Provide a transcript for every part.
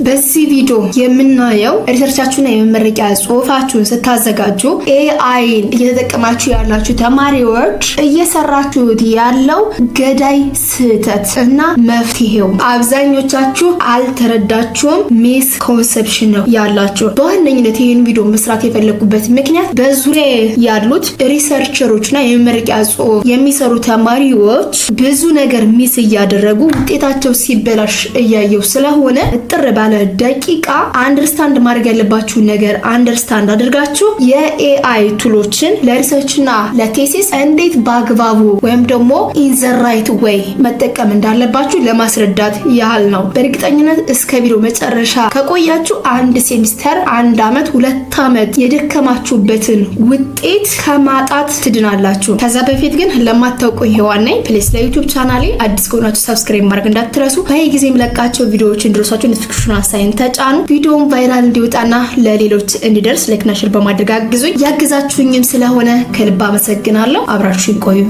በዚህ ቪዲዮ የምናየው ሪሰርቻችሁና የመመረቂያ ጽሁፋችሁን ስታዘጋጁ ኤአይን እየተጠቀማችሁ ያላችሁ ተማሪዎች እየሰራችሁት ያለው ገዳይ ስህተት እና መፍትሄው አብዛኞቻችሁ አልተረዳችሁም። ሚስ ኮንሰፕሽን ነው ያላችሁ። በዋነኝነት ይህን ቪዲዮ መስራት የፈለኩበት ምክንያት በዙሪያ ያሉት ሪሰርቸሮችና የመመረቂያ ጽሁፍ የሚሰሩ ተማሪዎች ብዙ ነገር ሚስ እያደረጉ ውጤታቸው ሲበላሽ እያየው ስለሆነ ጥር ባለ ደቂቃ አንደርስታንድ ማድረግ ያለባችሁ ነገር አንደርስታንድ አድርጋችሁ የኤአይ ቱሎችን ለሪሰርችና ለቴሲስ እንዴት በአግባቡ ወይም ደግሞ ኢን ዘ ራይት ዌይ መጠቀም እንዳለባችሁ ለማስረዳት ያህል ነው። በእርግጠኝነት እስከ ቪዲዮ መጨረሻ ከቆያችሁ አንድ ሴሚስተር፣ አንድ አመት፣ 2 አመት የደከማችሁበትን ውጤት ከማጣት ትድናላችሁ። ከዛ በፊት ግን ለማታውቁ ሄዋን ነኝ። ፕሊስ ለዩቲዩብ ቻናሌ አዲስ ከሆናችሁ ሰብስክራይብ ማድረግ እንዳትረሱ። በየጊዜ የምለቃቸው ቪዲዮዎች እንድረሷችሁ ኖቲፊኬሽን ሳይን ተጫኑ። ቪዲዮውን ቫይራል እንዲወጣና ለሌሎች እንዲደርስ ላይክና ሼር በማድረግ አግዙኝ። ያግዛችሁኝም ስለሆነ ከልብ አመሰግናለሁ። አብራችሁን ቆዩ።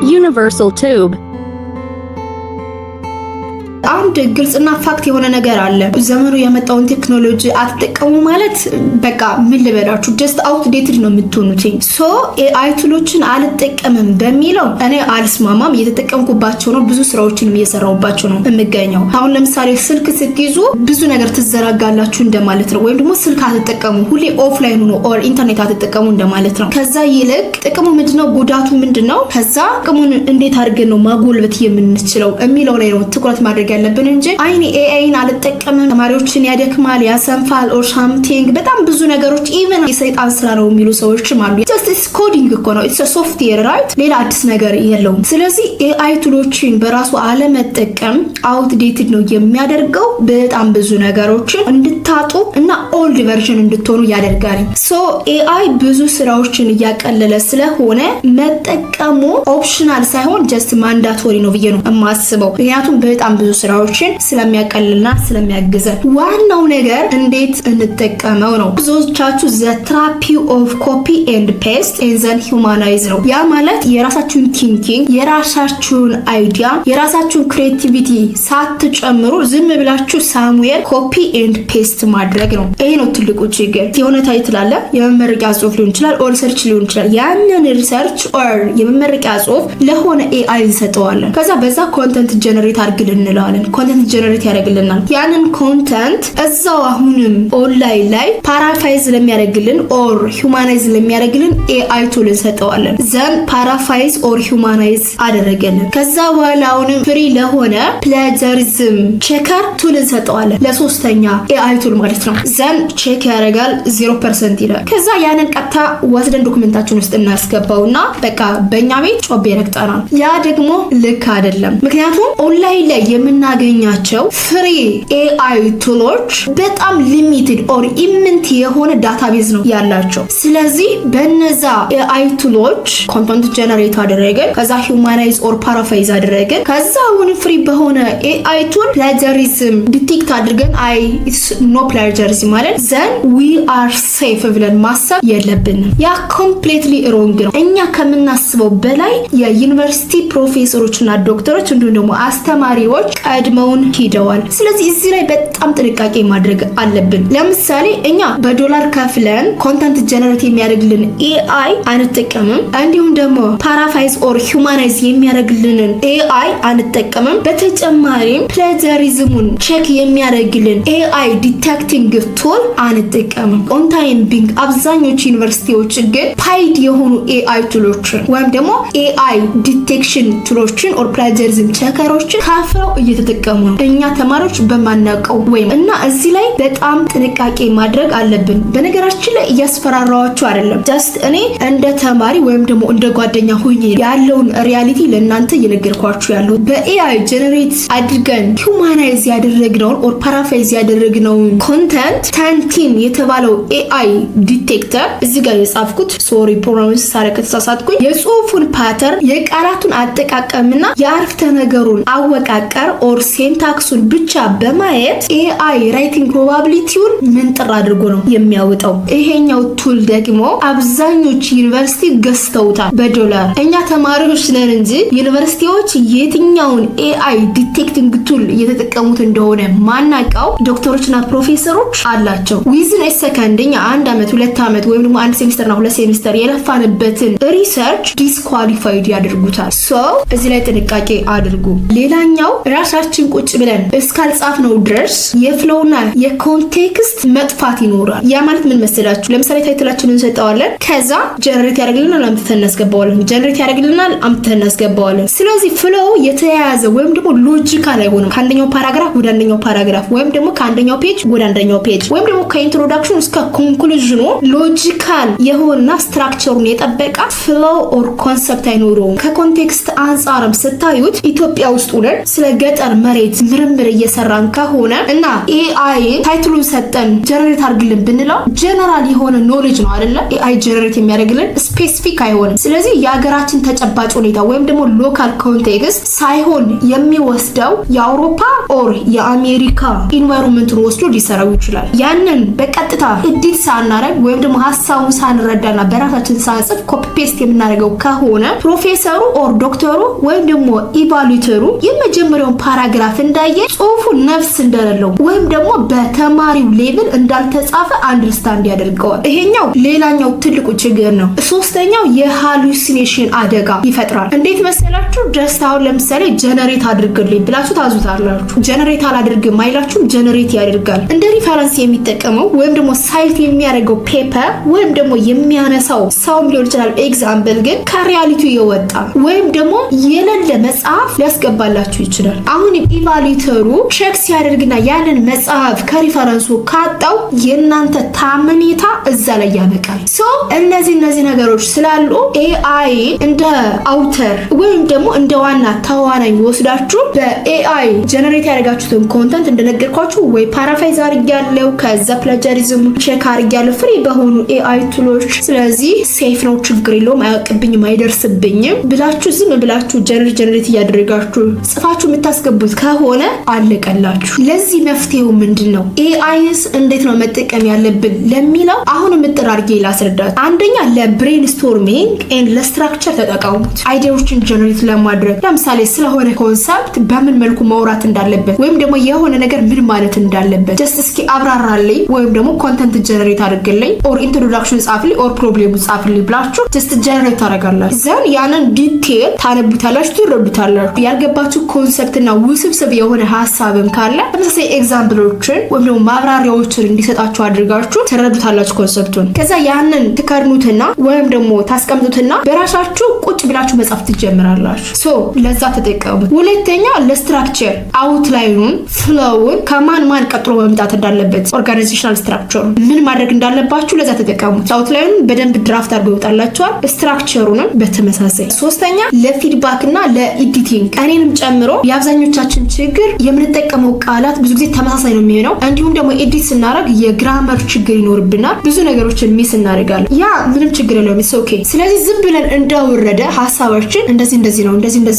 Universal Tube አንድ ግልጽና ፋክት የሆነ ነገር አለ። ዘመኑ የመጣውን ቴክኖሎጂ አትጠቀሙ ማለት በቃ ምን ልበላችሁ ጀስት አውትዴትድ ነው የምትሆኑት። ሶ ኤአይ ቱሎችን አልጠቀምም በሚለው እኔ አልስማማም። እየተጠቀምኩባቸው ነው፣ ብዙ ስራዎችን እየሰራሁባቸው ነው የምገኘው። አሁን ለምሳሌ ስልክ ስትይዙ ብዙ ነገር ትዘራጋላችሁ እንደማለት ነው። ወይም ደግሞ ስልክ አትጠቀሙ፣ ሁሌ ኦፍላይን ሆኖ ኦር ኢንተርኔት አትጠቀሙ እንደማለት ነው። ከዛ ይልቅ ጥቅሙ ምንድነው፣ ጉዳቱ ምንድነው፣ ከዛ ጥቅሙን እንዴት አድርገን ነው ማጎልበት የምንችለው የሚለው ላይ ነው ትኩረት ማድረግ ያለብን እንጂ አይኔ ኤአይን አልጠቀምም ተማሪዎችን ያደክማል ያሰንፋል ኦር ሳምቲንግ በጣም ብዙ ነገሮች ኢቭን የሰይጣን ስራ ነው የሚሉ ሰዎችም አሉ። ጀስት ኮዲንግ እኮ ነው፣ ኢትስ ሶፍትዌር ራይት፣ ሌላ አዲስ ነገር የለውም። ስለዚህ ኤአይ ቱሎችን በራሱ አለመጠቀም አውትዴትድ ነው የሚያደርገው። በጣም ብዙ ነገሮችን እንድታጡ እና ኦልድ ቨርዥን እንድትሆኑ ያደርጋል። ሶ ኤአይ ብዙ ስራዎችን እያቀለለ ስለሆነ መጠቀሙ ኦፕሽናል ሳይሆን ጀስት ማንዳቶሪ ነው ብዬ ነው የማስበው። ምክንያቱም በጣም ብዙ ስራዎችን ስለሚያቀልልና ስለሚያግዘን። ዋናው ነገር እንዴት እንጠቀመው ነው። ብዙዎቻችሁ ዘ ትራፒ ኦፍ ኮፒ ኤንድ ፔስት ኤንድ ዘን ሂውማናይዝ ነው። ያ ማለት የራሳችሁን ቲንኪንግ፣ የራሳችሁን አይዲያ፣ የራሳችሁን ክሬቲቪቲ ሳትጨምሩ ዝም ብላችሁ ሳሙዌር ኮፒ ኤንድ ፔስት ማድረግ ነው። ይሄ ነው ትልቁ ችግር። የሆነ ታይትል አለ፣ የመመረቂያ ጽሁፍ ሊሆን ይችላል ኦር ሪሰርች ሊሆን ይችላል። ያንን ሪሰርች ኦር የመመረቂያ ጽሁፍ ለሆነ ኤአይ እንሰጠዋለን። ከዛ በዛ ኮንተንት ጀነሬት አድርግልን እንላለን። ኮንተንት ጀነሬት ያደርግልናል። ያንን ኮንተንት እዛው አሁንም ኦንላይን ላይ ፓራፋይዝ ለሚያደርግልን ኦር ሂውማናይዝ ለሚያደርግልን ኤአይ ቱል እንሰጠዋለን። ዘን ፓራፋይዝ ኦር ሂውማናይዝ አደረገልን። ከዛ በኋላ አሁንም ፍሪ ለሆነ ፕላጀሪዝም ቼከር ቱል እንሰጠዋለን፣ ለሶስተኛ ኤአይ ቱል ማለት ነው። ዘን ቼክ ያደርጋል 0% ይላል። ከዛ ያንን ቀጥታ ወስደን ዶክመንታችን ውስጥ እናስገባውና በቃ በእኛ ቤት ጮቤ ረግጠናል። ያ ደግሞ ልክ አይደለም። ምክንያቱም ኦንላይን ላይ የምናገኛቸው ፍሪ ኤአይ ቱሎች በጣም ሊሚትድ ኦር ኢምንት የሆነ ዳታቤዝ ነው ያላቸው። ስለዚህ በነዛ ኤአይ ቱሎች ኮንተንት ጀነሬት አደረገን፣ ከዛ ሂውማናይዝ ኦር ፓራፋይዝ አደረገን፣ ከዛ አሁን ፍሪ በሆነ ኤአይ ቱል ፕላጀሪዝም ዲቴክት አድርገን አይ ኢትስ ኖ ፕላጀሪዝም ማለት ዘን ዊ አር ሴፍ ብለን ማሰብ የለብንም። ያ ኮምፕሊትሊ ሮንግ ነው። እኛ ከምናስበው በላይ የዩኒቨርሲቲ ፕሮፌሰሮችና ዶክተሮች እንዲሁም ደግሞ አስተማሪዎች ቀድመውን ሂደዋል። ስለዚህ እዚህ ላይ በጣም ጥንቃቄ ማድረግ አለብን። ለምሳሌ እኛ በዶላር ከፍለን ኮንተንት ጀነሬት የሚያደርግልን ኤአይ አንጠቀምም። እንዲሁም ደግሞ ፓራፋይዝ ኦር ሂውማናይዝ የሚያደርግልንን ኤአይ አንጠቀምም። በተጨማሪም ፕላጀሪዝሙን ቼክ የሚያደርግልን ኤአይ ዲቴክቲንግ ቱል አንጠቀምም። ኦንታይም ቢንግ አብዛኞቹ ዩኒቨርሲቲዎች ግን ፓይድ የሆኑ ኤአይ ቱሎችን ወይም ደግሞ ኤአይ ዲቴክሽን ቱሎችን ኦር ፕላጀሪዝም ቼከሮችን ካፍረው እየተጠቀሙ ነው፣ እኛ ተማሪዎች በማናውቀው ወይም እና እዚህ ላይ በጣም ጥንቃቄ ማድረግ አለብን። በነገራችን ላይ እያስፈራራዋችሁ አይደለም፣ ጀስት እኔ እንደ ተማሪ ወይም ደግሞ እንደ ጓደኛ ሆኜ ያለውን ሪያሊቲ ለእናንተ እየነገርኳችሁ ያለው። በኤአይ ጀነሬት አድርገን ሂውማናይዝ ያደረግነውን ኦር ፓራፋይዝ ያደረግነውን ኮንተንት ታንቲን የተባለው ኤአይ ዲቴክተር እዚህ ጋር የጻፍኩት ሶሪ ፕሮናንስ ሳረከ ተሳሳትኩኝ። የጽሁፉን ፓተርን የቃላቱን አጠቃቀምና የአረፍተ ነገሩን አወቃቀር ኦር ሴንታክሱን ብቻ በማየት ኤአይ ራይቲንግ ፕሮባቢሊቲውን ምንጥር አድርጎ ነው የሚያወጣው። ይሄኛው ቱል ደግሞ አብዛኞቹ ዩኒቨርሲቲ ገዝተውታል በዶላር። እኛ ተማሪዎች ነን እንጂ ዩኒቨርሲቲዎች የትኛውን ኤአይ ዲቴክቲንግ ቱል እየተጠቀሙት እንደሆነ ማናውቀው ዶክተሮችና ፕሮፌሰሮች አላቸው። ዊዝን ሰከንድ እኛ 1 ዓመት 2 ዓመት ወይም ደግሞ 1 ሴሚስተርና 2 ሴሚስተር የለፋንበትን ሪሰርች ዲስኳሊፋይድ ያደርጉታል። ሶ እዚህ ላይ ጥንቃቄ አድርጉ። ሌላኛው ራሳችን ቁጭ ብለን እስካልጻፍነው ድረስ የፍሎውና የኮንቴክስት መጥፋት ይኖራል። ያ ማለት ምን መሰላችሁ? ለምሳሌ ታይትላችንን እንሰጠዋለን፣ ከዛ ጀነሬት ያደርግልናል፣ አምጥተን እናስገባዋለን። ጀነሬት ያደርግልናል፣ አምጥተን እናስገባዋለን። ስለዚህ ፍሎው የተያያዘ ወይም ደግሞ ሎጂካል አይሆንም። ከአንደኛው ፓራግራፍ ወደ አንደኛው ፓራግራፍ ወይም ደግሞ ከአንደኛው ፔጅ ወደ አንደኛው ፔጅ ወይም ደግሞ ከኢንትሮዳክሽን እስከ ኮንክሉዥኑ ሎጂካል የሆነና ስትራክቸሩን የጠበቀ ፍሎው ኦር ኮንሰፕት አይኖረውም። ከኮንቴክስት አንጻርም ስታዩት ኢትዮጵያ ውስጥ ሆነን ስለ ገጠር መሬት ምርምር እየሰራን ከሆነ እና ኤአይ ታይትሉን ሰጠን ጀነሬት አድርግልን ብንለው ጀነራል የሆነ ኖሌጅ ነው አይደለ? ኤአይ ጀነሬት የሚያደርግልን ስፔሲፊክ አይሆንም። ስለዚህ የሀገራችን ተጨባጭ ሁኔታ ወይም ደግሞ ሎካል ኮንቴክስት ሳይሆን የሚወስደው የአውሮፓ ኦር የአሜሪካ ኢንቫይሮንመንቱን ወስዶ ሊሰራው ይችላል። ያንን በቀጥታ ኤዲት ሳናረግ ወይም ደግሞ ሀሳቡን ሳንረዳና በራሳችን ሳንጽፍ ኮፒ ፔስት የምናደርገው ከሆነ ፕሮፌሰሩ ኦር ዶክተሩ ወይም ደግሞ ኢቫሉዌተሩ የመጀመሪያውን ፓራግራፍ እንዳየ ጽሁፉ ነፍስ እንደሌለው ወይም ደግሞ በተማሪው ሌቭል እንዳልተጻፈ አንደርስታንድ ያደርገዋል። ይሄኛው ሌላኛው ትልቁ ችግር ነው። ሶስተኛው የሃሉሲኔሽን አደጋ ይፈጥራል። እንዴት መሰላችሁ? ጀስት አሁን ለምሳሌ ጀነሬት አድርግልኝ ብላችሁ ታዙታላችሁ። ጀነሬት አላድርግም አይላችሁም፣ ጀነሬት ያደርጋል። እንደ ሪፈረንስ የሚጠቀመው ወይም ደግሞ ሳይት የሚያደርገው ፔፐር ወይም ደግሞ የሚያነሳው ሰው ሊሆን ይችላል። ኤግዛምፕል ግን ከሪያሊቲው የወጣ ወይም ደግሞ የሌለ መጽሐፍ ሊያስገባላችሁ ይችላል። አሁን ኢቫሉዌተሩ ቼክ ሲያደርግና ያንን መጽሐፍ ከሪፈረንሱ ካጣው የእናንተ ታመኔታ እዛ ላይ ያበቃል። ሶ እነዚህ ነገሮች ስላሉ ኤአይ እንደ አውተር ወይም ደግሞ እንደ ዋና ተዋናኝ ወስዳችሁ በኤአይ ጀነሬት ያደርጋችሁትን ኮንተንት እንደነገርኳችሁ ወይ ፓራፍራይዝ አድርጊያለሁ፣ ከዛ ፕላጃሪዝም ቼክ አድርጊያለሁ ፍሪ በሆኑ ኤአይ ቱሎች። ስለዚህ ሴፍ ነው፣ ችግር የለውም፣ አያውቅብኝም፣ አይደርስብኝም ብላችሁ ዝም ብላችሁ ጀነሬት እያደረጋችሁ ጽፋችሁ የምታስገቡት ከሆነ አለቀላችሁ። ለዚህ መፍትሄው ምንድን ነው? ኤአይስ እንዴት ነው መጠቀም ያለብን ለሚለው አሁን ምጥር አድርጌ ላስረዳት። አንደኛ ለብሬንስቶርሚንግ ኤንድ ለስትራክቸር ተጠቀሙት። አይዲያዎችን ጀነሬት ለማድረግ ለምሳሌ ስለሆነ ኮንሰፕት በምን መልኩ ማውራት እንዳለበት ወይም ደግሞ የሆነ ነገር ምን ማለት እንዳለበት ጀስት እስኪ አብራራልኝ ወይም ደግሞ ኮንተንት ጀነሬት አድርግልኝ ኦር ኢንትሮዳክሽን ጻፍልኝ ኦር ፕሮብሌሙ ጻፍልኝ ብላችሁ ጀስት ጀነሬት ታደርጋላችሁ። ዘን ያንን ዲቴል ታነቡታላችሁ፣ ትረዱታላችሁ። ያልገባችሁ ኮንሰፕትና ውስብስብ የሆነ ሀሳብም ካለ ተመሳሳይ ኤግዛምፕሎችን ወይም ደግሞ ማብራሪያዎችን እንዲሰጣችሁ አድርጋችሁ ትረዱታላችሁ ኮንሰፕቱን። ከዛ ያንን ትከርኑትና ወይም ደግሞ ታስቀምጡትና በራሳችሁ ቁጭ ብላችሁ መጻፍ ትጀምራላችሁ። ሶ ለዛ ተጠቀሙ። ሁለተኛ ለስትራክቸር አውትላይኑን ፍሎውን ከማን ቀጥሎ መምጣት እንዳለበት ኦርጋናይዜሽናል ስትራክቸሩ ምን ማድረግ እንዳለባችሁ ለዛ ተጠቀሙት። አውትላይኑን በደንብ ድራፍት አድርገው ይወጣላችኋል፣ ስትራክቸሩንም በተመሳሳይ። ሶስተኛ ለፊድባክ እና ለኤዲቲንግ እኔንም ጨምሮ የአብዛኞቻችን ችግር የምንጠቀመው ቃላት ብዙ ጊዜ ተመሳሳይ ነው የሚሆነው። እንዲሁም ደግሞ ኤዲት ስናደርግ የግራመር ችግር ይኖርብናል፣ ብዙ ነገሮችን ሚስ እናደርጋለን። ያ ምንም ችግር የለውም፣ ኢትስ ኦኬ። ስለዚህ ዝም ብለን እንደወረደ ሀሳባችን እንደዚህ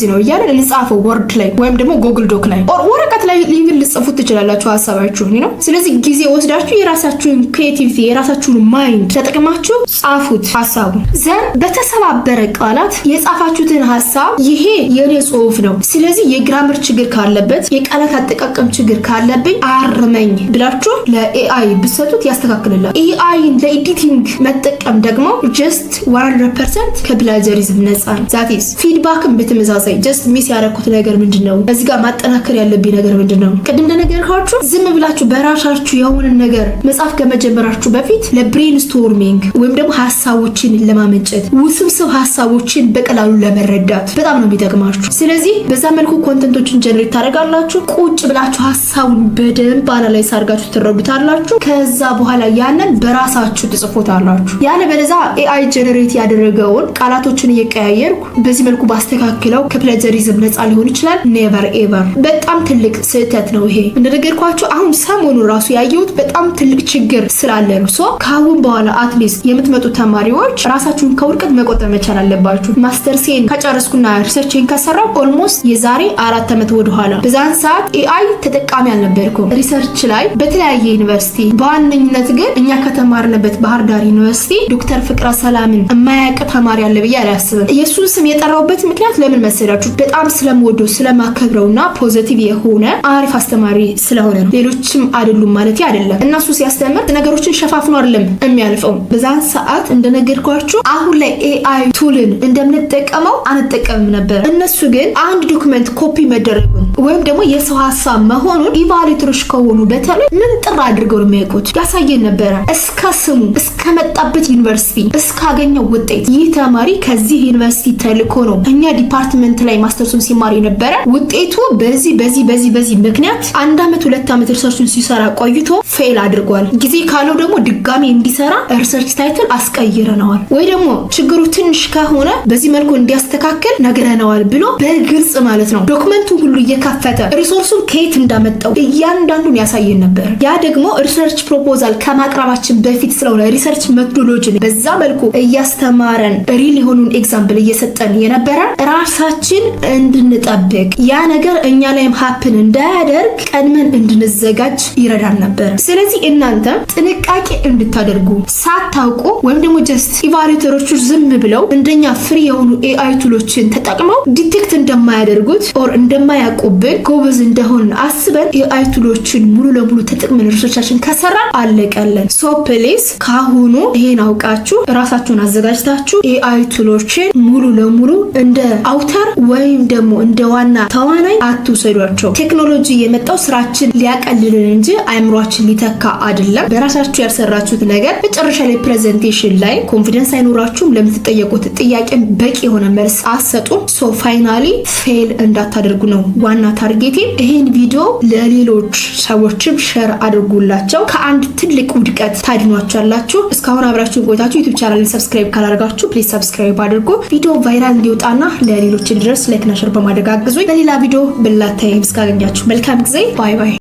ነው እያለን እንጻፈው ወርድ ላይ ወይም ደግሞ ጉግል ዶክ ላይ ኦር ወረቀት ላይ ሊቪል ልጽፉት ትችላላችሁ ሀሳባችሁን ነው። ስለዚህ ጊዜ ወስዳችሁ የራሳችሁን ክሬቲቪቲ የራሳችሁን ማይንድ ተጠቅማችሁ ጻፉት ሀሳቡን። ዘን በተሰባበረ ቃላት የጻፋችሁትን ሀሳብ ይሄ የኔ ጽሁፍ ነው፣ ስለዚህ የግራመር ችግር ካለበት የቃላት አጠቃቀም ችግር ካለብኝ አርመኝ ብላችሁ ለኤአይ ብትሰጡት ያስተካክልላል። ኤአይ ለኤዲቲንግ መጠቀም ደግሞ ጀስት 100% ከፕላጀሪዝም ነፃ ነው። ዛቲስ ፊድባክም በተመሳሳይ ጀስት ሚስ ያደረኩት ነገር ምንድነው፣ እዚህ ጋር ማጠናከር ያለብኝ ነገር ምንድነው። ቅድም እንደነገርኳችሁ ዝም ብላችሁ በራሳችሁ የሆነ ነገር መጻፍ ከመጀመራችሁ በፊት ለብሬንስቶርሚንግ ወይም ደግሞ ሀሳቦችን ለማመንጨት ውስብስብ ሀሳቦችን በቀላሉ ለመረዳት በጣም ነው የሚጠቅማችሁ። ስለዚህ በዛ መልኩ ኮንተንቶችን ጀነሬት ታደርጋላችሁ። ቁጭ ብላችሁ ሀሳቡን በደንብ አናላይዝ አድርጋችሁ ትረዱታላችሁ። ከዛ በኋላ ያንን በራሳችሁ ትጽፉታላችሁ። ያለ በለዛ ኤአይ ጀነሬት ያደረገውን ቃላቶችን እየቀያየርኩ በዚህ መልኩ ባስተካክለው ከፕላጀሪዝም ነፃ ሊሆን ይችላል። ኔቨር ኤቨር። በጣም ትልቅ ስህተት ነው ይሄ። እንደነገርኳችሁ አሁን ሰሞኑ ራሱ ያየሁት በጣም ትልቅ ችግር ስላለ ነው። ሶ ከአሁን በኋላ አትሊስት የምትመጡ ተማሪዎች ራሳችሁን ከውድቀት መቆጠብ መቻል አለባችሁ። ማስተርሴን ከጨረስኩና ሪሰርችን ከሰራው ኦልሞስት የዛሬ 4 ዓመት ወደኋላ በዛን ሰዓት ኤአይ ተጠቃሚ አልነበርኩም ሪሰርች ላይ በተለያየ ዩኒቨርሲቲ። በዋነኝነት ግን እኛ ከተማርንበት ባህር ዳር ዩኒቨርሲቲ ዶክተር ፍቅረ ሰላምን የማያውቅ ተማሪ አለ ብዬ አላስብም። የሱን ስም የጠራውበት ምክንያት ለምን መሰላችሁ? በጣም ስለምወደው ስለማከብረውና ፖዚቲቭ የሆነ አሪፍ አስተማሪ ስለሆነ ነው። ሌሎችም አይደሉም ማለት አይደለም። እናሱ ሲያስተምር ነገሮችን ሸፋፍኖ አይደለም የሚያልፈው። በዛን ሰዓት እንደነገርኳችሁ አሁን ላይ ኤአይ ቱልን እንደምንጠቀመው አንጠቀምም ነበር። እነሱ ግን አንድ ዶክመንት ኮፒ መደረጉን ወይም ደግሞ የሰው ሀሳብ መሆኑን ኢቫሉዌተሮች ከሆኑ በተለይ ምን ጥራ አድርገው የሚያውቁት ያሳየን ነበረ። እስከ ስሙ እስከመጣበት ዩኒቨርሲቲ እስካገኘው ውጤት ይህ ተማሪ ከዚህ ዩኒቨርሲቲ ተልኮ ነው እኛ ዲፓርትመንት ላይ ማስተርሱን ሲማር የነበረ ውጤቱ በዚህ ምክንያት 1 ዓመት 2 ዓመት ሪሰርቹን ሲሰራ ቆይቶ ፌል አድርጓል። ጊዜ ካለው ደግሞ ድጋሚ እንዲሰራ ሪሰርች ታይትል አስቀይረነዋል ወይ ደግሞ ችግሩ ትንሽ ከሆነ በዚህ መልኩ እንዲያስተካክል ነግረነዋል ብሎ በግልጽ ማለት ነው ዶክመንቱ ሁሉ እየከፈተ ሪሶርሱን ከየት እንዳመጣው እያንዳንዱን ያሳየን ነበር። ያ ደግሞ ሪሰርች ፕሮፖዛል ከማቅረባችን በፊት ስለሆነ ሪሰርች ሜቶዶሎጂ በዛ መልኩ እያስተማረን ሪል የሆኑን ኤግዛምፕል እየሰጠን የነበረ ራሳችን እንድንጠብቅ ያ ነገር እኛ ላይም ሀፕን እንዳያደርግ ቀድመን እንድንዘጋጅ ይረዳን ነበር። ስለዚህ እናንተ ጥንቃቄ እንድታደርጉ ሳታውቁ ወይም ደግሞ ጀስት ኢቫሉዌተሮቹ ዝም ብለው እንደኛ ፍሪ የሆኑ ኤአይ ቱሎችን ተጠቅመው ዲቴክት እንደማያደርጉት ኦር እንደማያውቁብን ጎበዝ እንደሆን አስበን ኤአይ ቱሎችን ሙሉ ለሙሉ ተጠቅመን ሪሰርቻችን ከሰራን አለቀለን። ሶ ፕሊዝ ካሁኑ ይሄን አውቃችሁ ራሳችሁን አዘጋጅታችሁ ኤአይ ቱሎችን ሙሉ ለሙሉ እንደ አውተር ወይም ደግሞ እንደ ዋና ተዋናይ አትውሰዷቸው። ቴክኖሎጂ የመጣው ስራችን ሊያቀልልን እንጂ አእምሯችን ሊተካ አይደለም። በራሳችሁ ያልሰራችሁት ነገር መጨረሻ ላይ ፕሬዘንቴሽን ላይ ኮንፊደንስ አይኖራችሁም። ለምትጠየቁት ጥያቄ በቂ የሆነ መልስ አትሰጡም። ሶ ፋይናሊ ፌል እንዳታደርጉ ነው ዋና ታርጌቴ። ይሄን ቪዲዮ ለሌሎች ሰዎችም ሼር አድርጉላቸው። ከአንድ ትልቅ ውድቀት ታድኗቸዋላችሁ። እስካሁን አብራችሁን ቆይታችሁ ዩቲዩብ ቻናልን ሰብስክራይብ ካላደረጋችሁ ፕሊዝ ሰብስክራይብ አድርጉ። ቪዲዮ ቫይራል እንዲወጣና ለሌሎች እንዲደርስ ላይክ እና ሼር በማድረግ አግዙኝ። በሌላ ቪዲዮ ብላታይ እስካገኛችሁ መልካም ጊዜ። ባይ ባይ።